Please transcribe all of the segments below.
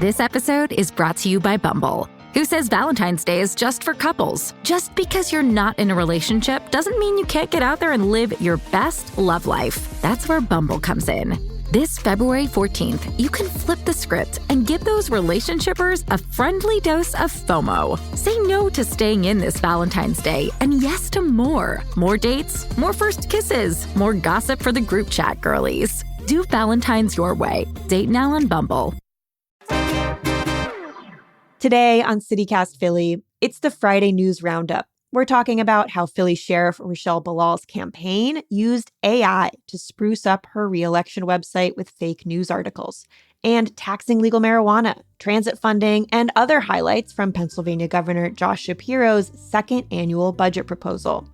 This episode is brought to you by Bumble, who says Valentine's Day is just for couples. Just because you're not in a relationship doesn't mean you can't get out there and live your best love life. That's where Bumble comes in. This February 14th, you can flip the script and give those relationshipers a friendly dose of FOMO. Say no to staying in this Valentine's Day and yes to more. More dates, more first kisses, more gossip for the group chat girlies. Do Valentine's your way. Date now on Bumble. Today on CityCast Philly, it's the Friday News Roundup. We're talking about how Philly Sheriff Rochelle Bilal's campaign used AI to spruce up her re-election website with fake news articles, and taxing legal marijuana, transit funding, and other highlights from Pennsylvania Governor Josh Shapiro's second annual budget proposal.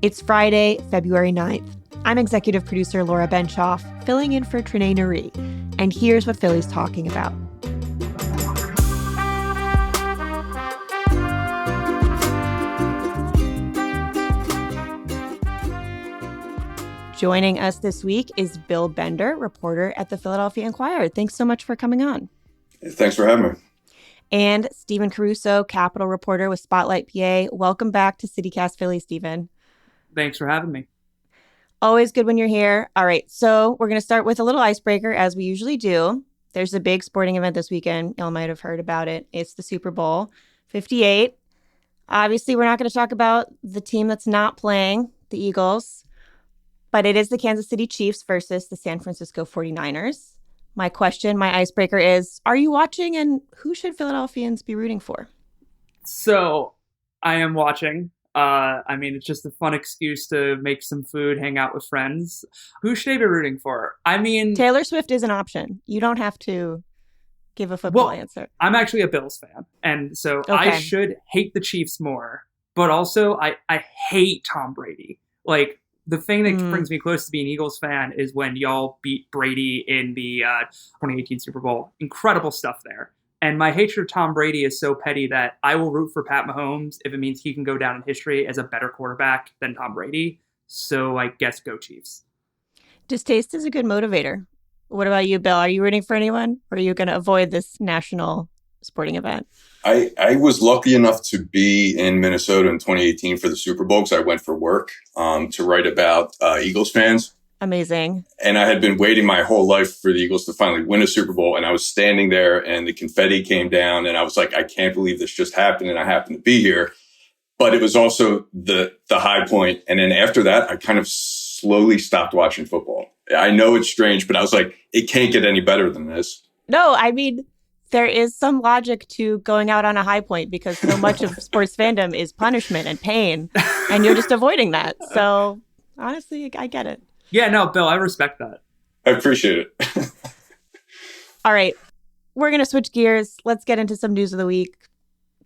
It's Friday, February 9th. I'm executive producer Laura Benshoff, filling in for Trinae Nuri. And here's what Philly's talking about. Joining us this week is Bill Bender, reporter at the Philadelphia Inquirer. Thanks so much for coming on. Thanks for having me. And Stephen Caruso, Capitol reporter with Spotlight PA. Welcome back to CityCast Philly, Stephen. Thanks for having me. Always good when you're here. All right, so we're going to start with a little icebreaker, as we usually do. There's a big sporting event this weekend. Y'all might have heard about it. It's the Super Bowl 58. Obviously, we're not going to talk about the team that's not playing, the Eagles. But it is the Kansas City Chiefs versus the San Francisco 49ers. My question, my icebreaker is, are you watching, and who should Philadelphians be rooting for? So I am watching. It's just a fun excuse to make some food, hang out with friends. Who should I be rooting for? Taylor Swift is an option. You don't have to give a football answer. I'm actually a Bills fan. And so okay. I should hate the Chiefs more. But also, I hate Tom Brady. Like, the thing that brings me close to being an Eagles fan is when y'all beat Brady in the 2018 Super Bowl. Incredible stuff there. And my hatred of Tom Brady is so petty that I will root for Pat Mahomes if it means he can go down in history as a better quarterback than Tom Brady. So I guess go Chiefs. Distaste is a good motivator. What about you, Bill? Are you rooting for anyone? Or are you going to avoid this national sporting event? I was lucky enough to be in Minnesota in 2018 for the Super Bowl because I went for work to write about Eagles fans. Amazing. And I had been waiting my whole life for the Eagles to finally win a Super Bowl. And I was standing there and the confetti came down and I was like, I can't believe this just happened. And I happened to be here. But it was also the high point. And then after that, I kind of slowly stopped watching football. I know it's strange, but I was like, it can't get any better than this. No, there is some logic to going out on a high point because so much of sports fandom is punishment and pain, and you're just avoiding that. So honestly, I get it. Yeah, no, Bill, I respect that. I appreciate it. All right, we're going to switch gears. Let's get into some news of the week.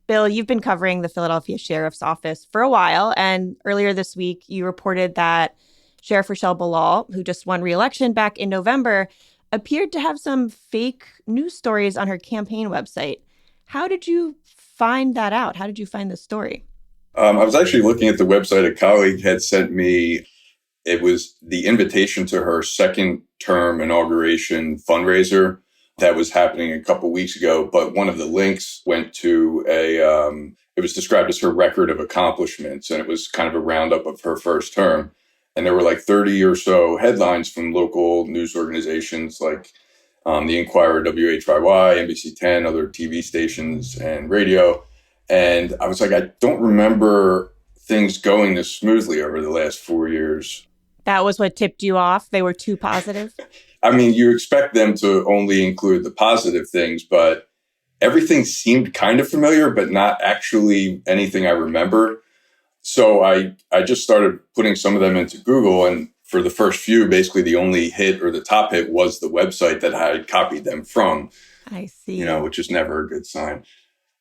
Bill, you've been covering the Philadelphia Sheriff's Office for a while, and earlier this week, you reported that Sheriff Rochelle Bilal, who just won re-election back in November, appeared to have some fake news stories on her campaign website. How did you find that out? How did you find this story? I was actually looking at the website. A colleague had sent me, it was the invitation to her second term inauguration fundraiser that was happening a couple weeks ago. But one of the links went to it was described as her record of accomplishments. And it was kind of a roundup of her first term. And there were like 30 or so headlines from local news organizations like the Inquirer, WHYY, NBC 10, other TV stations and radio. And I was like, I don't remember things going this smoothly over the last 4 years. That was what tipped you off? They were too positive? You expect them to only include the positive things, but everything seemed kind of familiar, but not actually anything I remember. So I just started putting some of them into Google, and for the first few, basically the only hit or the top hit was the website that I had copied them from. I see. Which is never a good sign.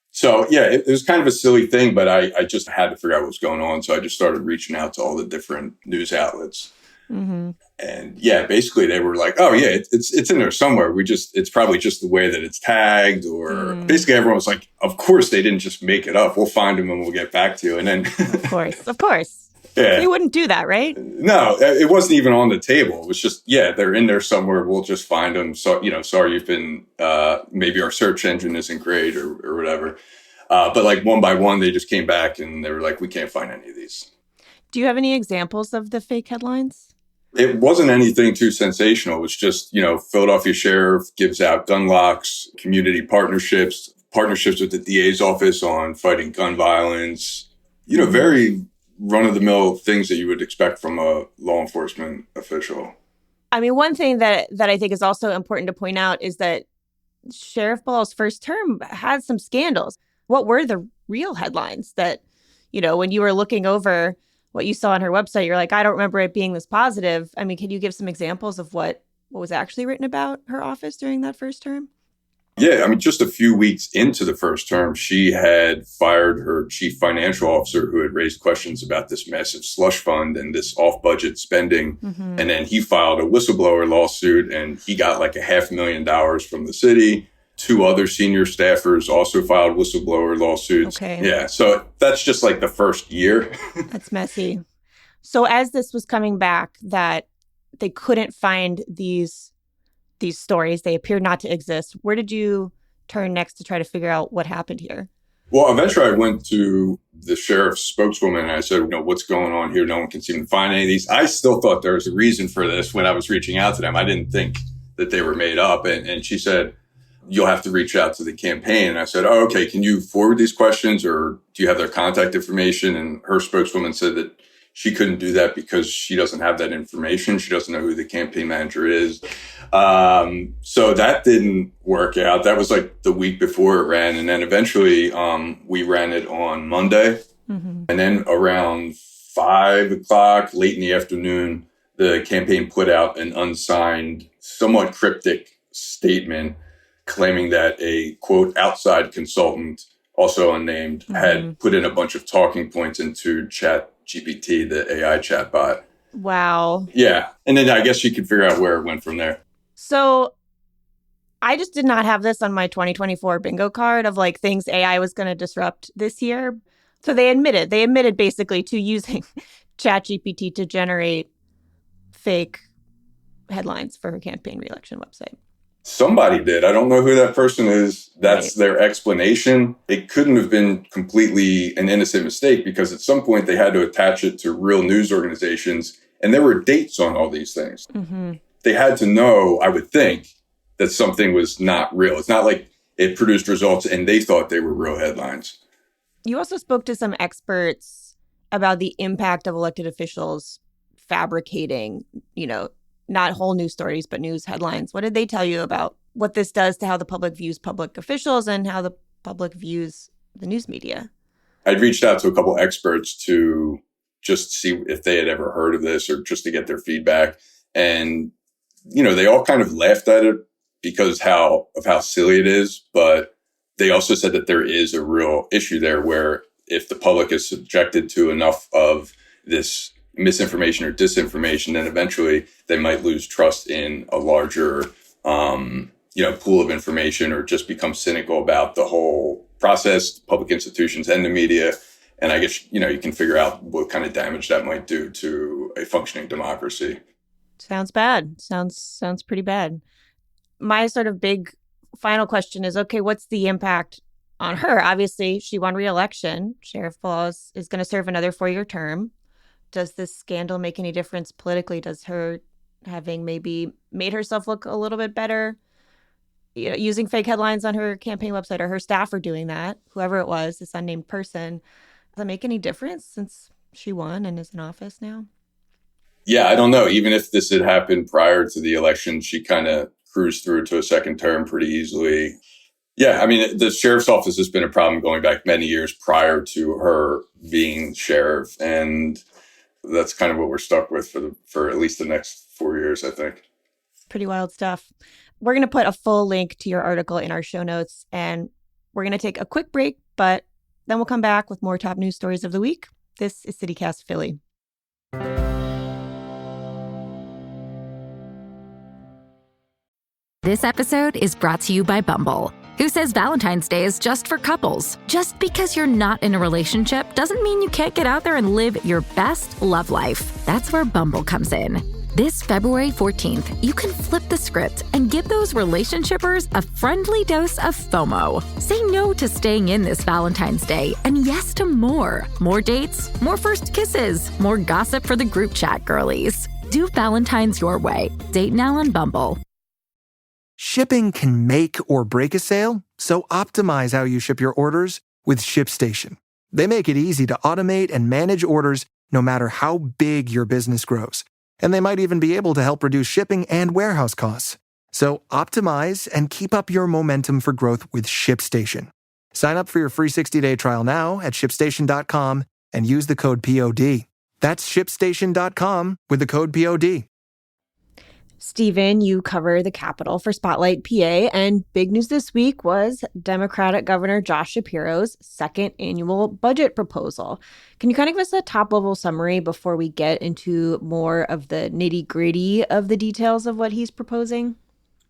So yeah, it was kind of a silly thing, but I just had to figure out what was going on. So I just started reaching out to all the different news outlets. Mm-hmm. And yeah, basically they were like, oh yeah, it's in there somewhere. It's probably just the way that it's tagged, or basically everyone was like, of course they didn't just make it up. We'll find them and we'll get back to you. And then of course. Yeah. They wouldn't do that, right? No, it wasn't even on the table. It was just, yeah, they're in there somewhere. We'll just find them. So, sorry, you've been, maybe our search engine isn't great or whatever. But like one by one, they just came back and they were like, we can't find any of these. Do you have any examples of the fake headlines? It wasn't anything too sensational. It was just, Philadelphia Sheriff gives out gun locks, community partnerships with the DA's office on fighting gun violence, very run-of-the-mill things that you would expect from a law enforcement official. I mean, one thing that I think is also important to point out is that Sheriff Bilal's first term had some scandals. What were the real headlines that, when you were looking over what you saw on her website, you're like, I don't remember it being this positive. I mean, can you give some examples of what was actually written about her office during that first term? Yeah, I mean, just a few weeks into the first term, she had fired her chief financial officer who had raised questions about this massive slush fund and this off-budget spending. Mm-hmm. And then he filed a whistleblower lawsuit and he got like $500,000 from the city. 2 other senior staffers also filed whistleblower lawsuits. Okay. Yeah, so that's just like the first year. That's messy. So as this was coming back, that they couldn't find these stories, they appeared not to exist, where did you turn next to try to figure out what happened here? Well, eventually I went to the sheriff's spokeswoman and I said, what's going on here? No one can seem to find any of these. I still thought there was a reason for this when I was reaching out to them. I didn't think that they were made up. And she said, you'll have to reach out to the campaign. And I said, oh, okay, can you forward these questions or do you have their contact information? And her spokeswoman said that she couldn't do that because she doesn't have that information. She doesn't know who the campaign manager is. So that didn't work out. That was like the week before it ran. And then eventually we ran it on Monday. Mm-hmm. And then around 5 o'clock, late in the afternoon, the campaign put out an unsigned, somewhat cryptic statement claiming that a, quote, outside consultant, also unnamed, mm-hmm. had put in a bunch of talking points into ChatGPT, the AI chatbot. Wow. Yeah. And then I guess you could figure out where it went from there. So I just did not have this on my 2024 bingo card of like things AI was going to disrupt this year. So they admitted basically to using ChatGPT to generate fake headlines for her campaign reelection website. Somebody did. I don't know who that person is. That's right. Their explanation. It couldn't have been completely an innocent mistake because at some point they had to attach it to real news organizations. And there were dates on all these things. Mm-hmm. They had to know, I would think, that something was not real. It's not like it produced results and they thought they were real headlines. You also spoke to some experts about the impact of elected officials fabricating, not whole news stories, but news headlines. What did they tell you about what this does to how the public views public officials and how the public views the news media? I'd reached out to a couple experts to just see if they had ever heard of this or just to get their feedback. And, they all kind of laughed at it because of how silly it is. But they also said that there is a real issue there where if the public is subjected to enough of this misinformation or disinformation, then eventually they might lose trust in a larger, pool of information or just become cynical about the whole process, public institutions and the media. And I guess, you can figure out what kind of damage that might do to a functioning democracy. Sounds bad. Sounds pretty bad. My sort of big final question is, okay, what's the impact on her? Obviously, she won re-election. Sheriff Bilal is going to serve another 4-year term. Does this scandal make any difference politically? Does her having maybe made herself look a little bit better, using fake headlines on her campaign website, or her staff are doing that, whoever it was, this unnamed person, does that make any difference since she won and is in office now? Yeah, I don't know. Even if this had happened prior to the election, she kind of cruised through to a second term pretty easily. Yeah, I mean, the sheriff's office has been a problem going back many years prior to her being sheriff. And that's kind of what we're stuck with for at least the next 4 years, I think. Pretty wild stuff. We're going to put a full link to your article in our show notes, and we're going to take a quick break, but then we'll come back with more top news stories of the week. This is CityCast Philly. This episode is brought to you by Bumble. who says Valentine's Day is just for couples. Just because you're not in a relationship doesn't mean you can't get out there and live your best love life. That's where Bumble comes in. This February 14th, you can flip the script and give those relationshipers a friendly dose of FOMO. Say no to staying in this Valentine's Day and yes to more. More dates, more first kisses, more gossip for the group chat girlies. Do Valentine's your way. Date now on Bumble. Shipping can make or break a sale, so optimize how you ship your orders with ShipStation. They make it easy to automate and manage orders no matter how big your business grows. And they might even be able to help reduce shipping and warehouse costs. So optimize and keep up your momentum for growth with ShipStation. Sign up for your free 60-day trial now at ShipStation.com and use the code POD. That's ShipStation.com with the code POD. Stephen, you cover the Capitol for Spotlight PA, and big news this week was Democratic Governor Josh Shapiro's second annual budget proposal. Can you kind of give us a top-level summary before we get into more of the nitty-gritty of the details of what he's proposing?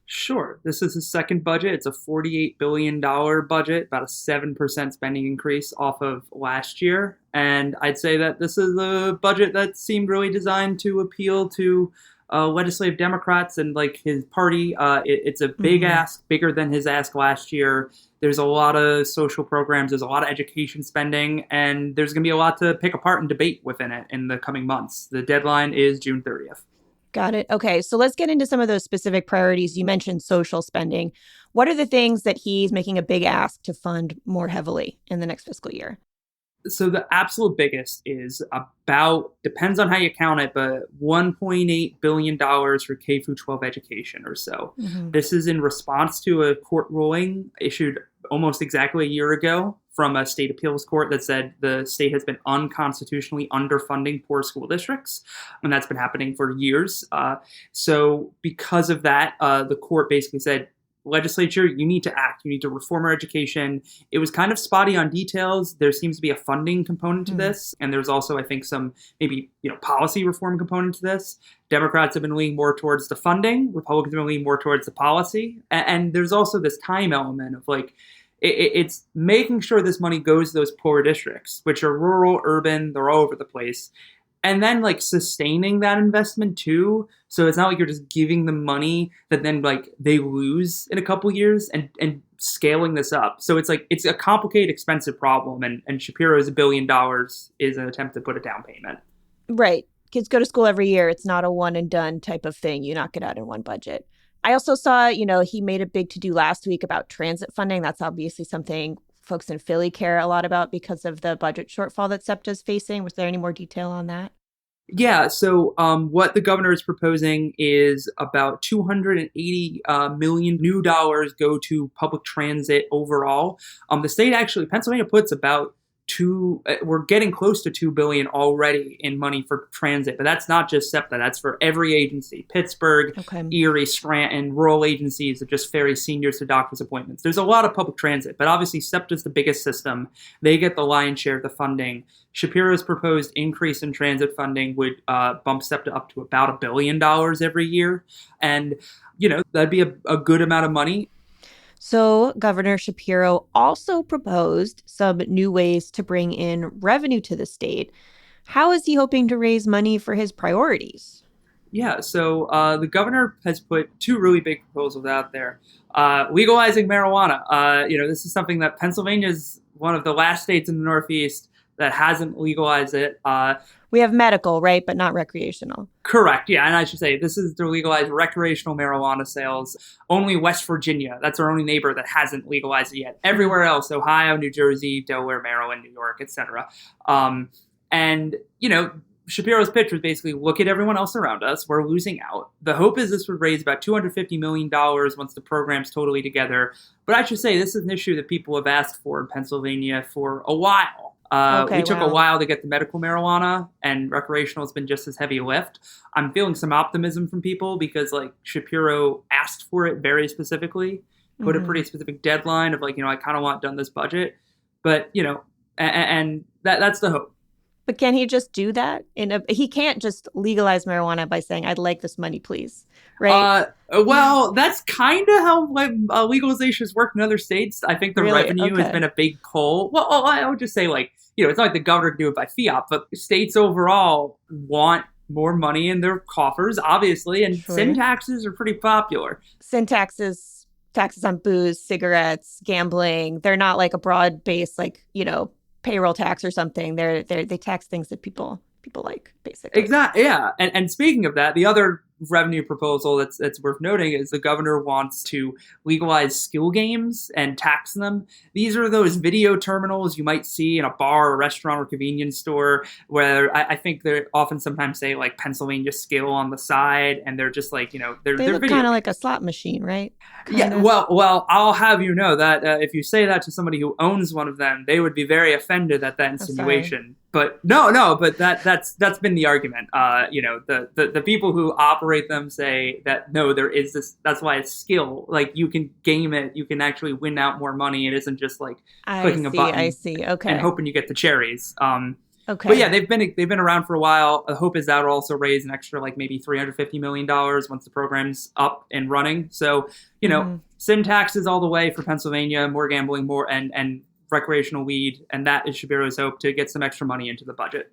Sure. This is his second budget. It's a $48 billion budget, about a 7% spending increase off of last year. And I'd say that this is a budget that seemed really designed to appeal to legislative Democrats and like his party. It's a big ask, bigger than his ask last year. There's a lot of social programs. There's a lot of education spending, and there's going to be a lot to pick apart and debate within it in the coming months. The deadline is June 30th. Got it. Okay, so let's get into some of those specific priorities. You mentioned social spending. What are the things that he's making a big ask to fund more heavily in the next fiscal year? So the absolute biggest is about, depends on how you count it, but $1.8 billion for K through 12 education or so. This is in response to a court ruling issued almost exactly a year ago from a state appeals court that said the state has been unconstitutionally underfunding poor school districts. And that's been happening for years. So because of that, the court basically said, legislature, you need to act. You need to reform our education. It was kind of spotty on details. There seems to be a funding component to this. And there's also, I think, some maybe, policy reform component to this. Democrats have been leaning more towards the funding. Republicans have been leaning more towards the policy. And there's also this time element of like, it's making sure this money goes to those poor districts, which are rural, urban, they're all over the place. And then like sustaining that investment too. So it's not like you're just giving them money that then like they lose in a couple years and scaling this up. So it's like, it's a complicated, expensive problem. And Shapiro's $1 billion is an attempt to put a down payment. Right. Kids go to school every year. It's not a one and done type of thing. You knock it out in one budget. I also saw, he made a big to-do last week about transit funding. That's obviously something folks in Philly care a lot about because of the budget shortfall that SEPTA is facing. Was there any more detail on that? Yeah, so what the governor is proposing is about $280 million new dollars go to public transit overall. The state actually, Pennsylvania puts about we're getting close to $2 billion already in money for transit, but that's not just SEPTA. That's for every agency: Pittsburgh, Erie, Scranton, rural agencies that just ferry seniors to doctor's appointments. There's a lot of public transit, but obviously SEPTA is the biggest system. They get the lion's share of the funding. Shapiro's proposed increase in transit funding would bump SEPTA up to about $1 billion every year. And, that'd be a good amount of money. So Governor Shapiro also proposed some new ways to bring in revenue to the state. How is he hoping to raise money for his priorities? Yeah, so the governor has put two really big proposals out there. Legalizing marijuana. This is something that Pennsylvania is one of the last states in the Northeast that hasn't legalized it. We have medical, right, but not recreational. Correct, yeah, and I should say this is to legalize recreational marijuana sales. Only West Virginia, that's our only neighbor that hasn't legalized it yet. Everywhere else, Ohio, New Jersey, Delaware, Maryland, New York, etc. Shapiro's pitch was basically, look at everyone else around us. We're losing out. The hope is this would raise about $250 million once the program's totally together. But I should say this is an issue that people have asked for in Pennsylvania for a while. We took a while to get the medical marijuana, and recreational has been just as heavy a lift. I'm feeling some optimism from people because Shapiro asked for it very specifically, put a pretty specific deadline of I kind of want done this budget. But, and that's the hope. But can he just do that? He can't just legalize marijuana by saying, I'd like this money, please. right? Well, that's kind of how legalizations work in other states. I think the Really? revenue has Okay. been a big pull. Well, I would just say, like, it's not like the governor can do it by fiat, but states overall want more money in their coffers, obviously, and sin Sure. taxes are pretty popular. Sin taxes, taxes on booze, cigarettes, gambling. They're not like a broad base, like, payroll tax or something. They tax things that people like, basically. Exactly. Yeah. And speaking of that, the other revenue proposal that's worth noting is the governor wants to legalize skill games and tax them. These are those video terminals you might see in a bar or restaurant or convenience store where I think they often sometimes say like Pennsylvania skill on the side, and they're just like, they're They look video. kind of like a slot machine, right? Yeah, Kinda. well, I'll have you know that if you say that to somebody who owns one of them, they would be very offended at that insinuation. But but that's been the argument. The people who operate them say that no, there is this. That's why it's skill. Like you can game it, you can actually win out more money. It isn't just like clicking a button. I see. Okay. And hoping you get the cherries. Okay. But yeah, they've been around for a while. The hope is that will also raise an extra like maybe $350 million once the program's up and running. So, sin taxes all the way for Pennsylvania, more gambling, more and recreational weed. And that is Shapiro's hope to get some extra money into the budget.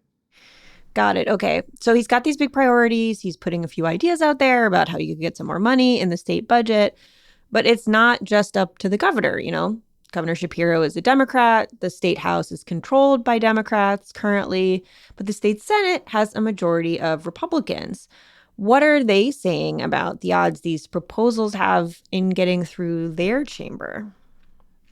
Got it. Okay. So he's got these big priorities. He's putting a few ideas out there about how you could get some more money in the state budget. But it's not just up to the governor, Governor Shapiro is a Democrat. The state house is controlled by Democrats currently, but the state Senate has a majority of Republicans. What are they saying about the odds these proposals have in getting through their chamber?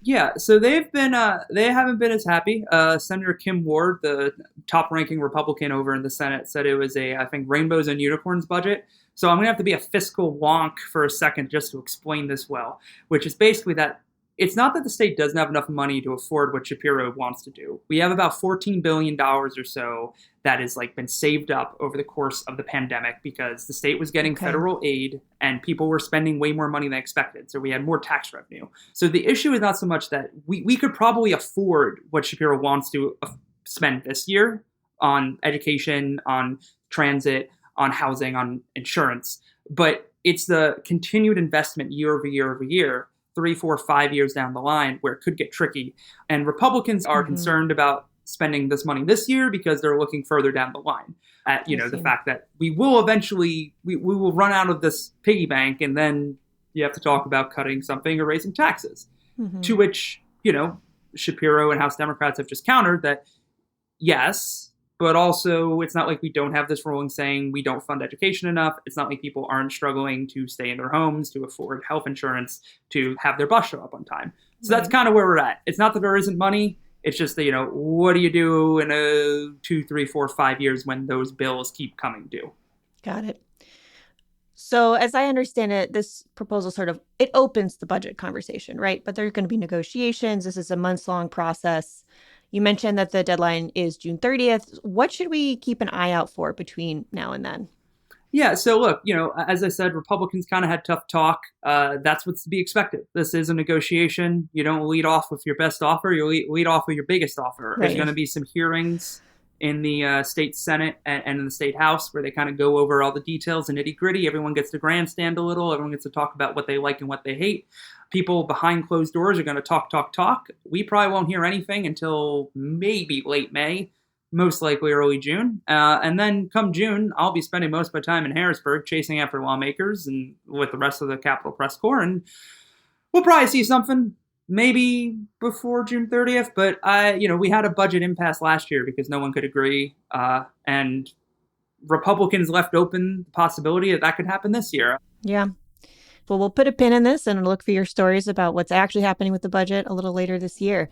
Yeah, so they haven't been as happy. Senator Kim Ward, the top-ranking Republican over in the Senate, said it was I think, rainbows and unicorns budget. So I'm going to have to be a fiscal wonk for a second just to explain this well, which is basically that it's not that the state doesn't have enough money to afford what Shapiro wants to do. We have about $14 billion or so that has been saved up over the course of the pandemic because the state was getting federal aid and people were spending way more money than expected. So we had more tax revenue. So the issue is not so much that we could probably afford what Shapiro wants to spend this year on education, on transit, on housing, on insurance. But it's the continued investment year over year over year, 3, 4, 5 years down the line where it could get tricky. And Republicans are concerned about spending this money this year because they're looking further down the line at, the fact that we will eventually, we will run out of this piggy bank and then you have to talk about cutting something or raising taxes. To which, Shapiro and House Democrats have just countered that, yes, but also it's not like we don't have this ruling saying we don't fund education enough. It's not like people aren't struggling to stay in their homes, to afford health insurance, to have their bus show up on time. So that's kind of where we're at. It's not that there isn't money. It's just that, what do you do in 2, 3, 4, 5 years when those bills keep coming due? Got it. So as I understand it, this proposal it opens the budget conversation, right? But there are going to be negotiations. This is a months-long process. You mentioned that the deadline is June 30th. What should we keep an eye out for between now and then? Yeah, so look, as I said, Republicans kind of had tough talk. That's what's to be expected. This is a negotiation. You don't lead off with your best offer. You lead off with your biggest offer. Right. There's going to be some hearings in the state Senate and in the state House where they kind of go over all the details and nitty gritty. Everyone gets to grandstand a little. Everyone gets to talk about what they like and what they hate. People behind closed doors are going to talk. We probably won't hear anything until maybe late May, most likely early June. And then come June, I'll be spending most of my time in Harrisburg chasing after lawmakers and with the rest of the Capitol Press Corps. And we'll probably see something maybe before June 30th. But we had a budget impasse last year because no one could agree. And Republicans left open the possibility that could happen this year. Yeah. Well, we'll put a pin in this and look for your stories about what's actually happening with the budget a little later this year.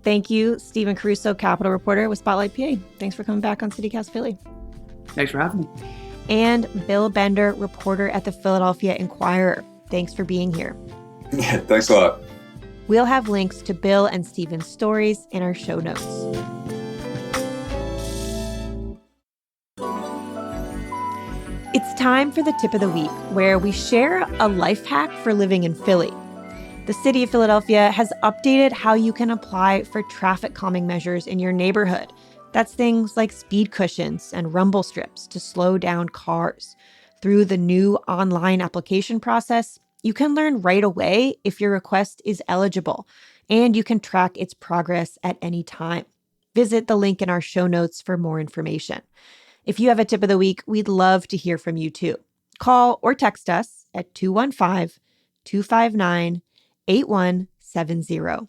Thank you, Stephen Caruso, Capitol reporter with Spotlight PA. Thanks for coming back on CityCast Philly. Thanks for having me. And Bill Bender, reporter at the Philadelphia Inquirer. Thanks for being here. Yeah, thanks a lot. We'll have links to Bill and Stephen's stories in our show notes. It's time for the tip of the week, where we share a life hack for living in Philly. The city of Philadelphia has updated how you can apply for traffic calming measures in your neighborhood. That's things like speed cushions and rumble strips to slow down cars. Through the new online application process, you can learn right away if your request is eligible, and you can track its progress at any time. Visit the link in our show notes for more information. If you have a tip of the week, we'd love to hear from you too. Call or text us at 215-259-8170.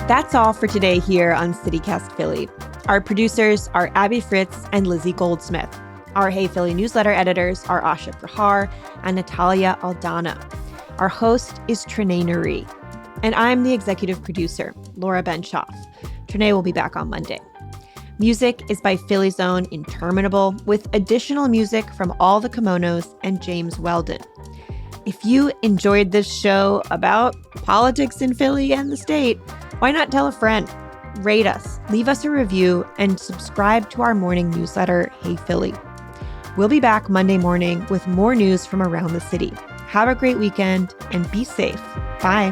That's all for today here on CityCast Philly. Our producers are Abby Fritz and Lizzie Goldsmith. Our Hey Philly newsletter editors are Asha Prahar and Natalia Aldana. Our host is Trinae Nuri. And I'm the executive producer, Laura Benshoff. Trinae will be back on Monday. Music is by Philly's own Interminable, with additional music from All the Kimonos and James Weldon. If you enjoyed this show about politics in Philly and the state, why not tell a friend? Rate us, leave us a review, and subscribe to our morning newsletter, Hey Philly. We'll be back Monday morning with more news from around the city. Have a great weekend and be safe. Bye.